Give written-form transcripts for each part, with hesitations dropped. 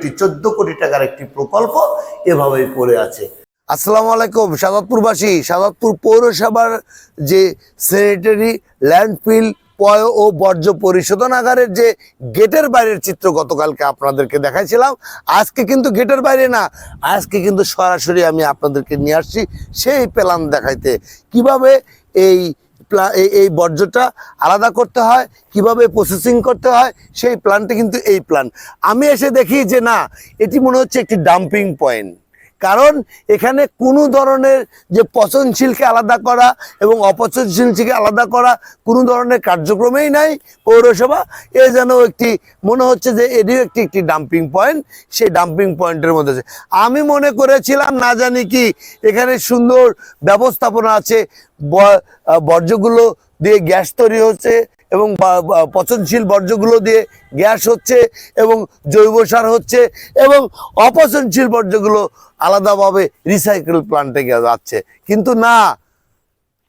14 কোটি টাকার একটি প্রকল্প এভাবেই পড়ে আছে। আসসালামু আলাইকুম। সাদাতপুরবাসী, সাদাতপুর পৌরসভার যে স্যানিটারি ল্যান্ডফিল পয় ও বর্জ্য পরিশোধনাগারের যে গেটের বাইরের চিত্র গতকালকে আপনাদেরকে দেখাইছিলাম, আজকে কিন্তু গেটের বাইরে না, আজকে কিন্তু সরাসরি আমি আপনাদেরকে নিয়ে আসছি সেই প্ল্যান দেখাইতে, কিভাবে এই বর্জ্যটা আলাদা করতে হয়, কিভাবে প্রসেসিং করতে হয়, সেই প্ল্যানটা কিন্তু এই প্ল্যান। আমি এসে দেখি যে না, এটি মনে হচ্ছে একটি ডাম্পিং পয়েন্ট, কারণ এখানে কোনো ধরনের যে পচনশীলকে আলাদা করা এবং অপচনশীলকে আলাদা করা কোনো ধরনের কার্যক্রমেই নাই পৌরসভা। এ যেন একটি মনে হচ্ছে যে এটিও একটি ডাম্পিং পয়েন্ট, সেই ডাম্পিং পয়েন্টের মধ্যে আছে। আমি মনে করেছিলাম না জানি কি এখানে সুন্দর ব্যবস্থাপনা আছে, বর্জ্যগুলো দিয়ে গ্যাস তৈরি হচ্ছে এবং পচনশীল বর্জ্যগুলো দিয়ে গ্যাস হচ্ছে এবং জৈব সার হচ্ছে এবং অপচনশীল বর্জ্যগুলো আলাদাভাবে রিসাইকেল প্ল্যান্টে যাচ্ছে, কিন্তু না,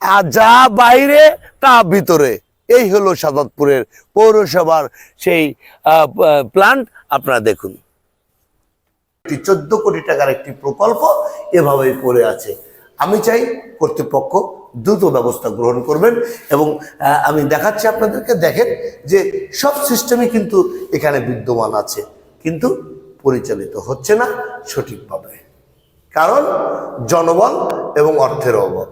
আর যা বাইরে তা ভিতরে। এই হলো সাদাতপুরের পৌরসভার সেই প্ল্যান্ট। আপনারা দেখুন, 14 কোটি টাকার একটি প্রকল্প এভাবেই পড়ে আছে। আমি চাই কর্তৃপক্ষ দ্রুত ব্যবস্থা গ্রহণ করবেন এবং আমি দেখাচ্ছি আপনাদেরকে, দেখেন যে সব সিস্টেমই কিন্তু এখানে বিদ্যমান আছে, কিন্তু পরিচালিত হচ্ছে না সঠিকভাবে, কারণ জনবল এবং অর্থের অভাব।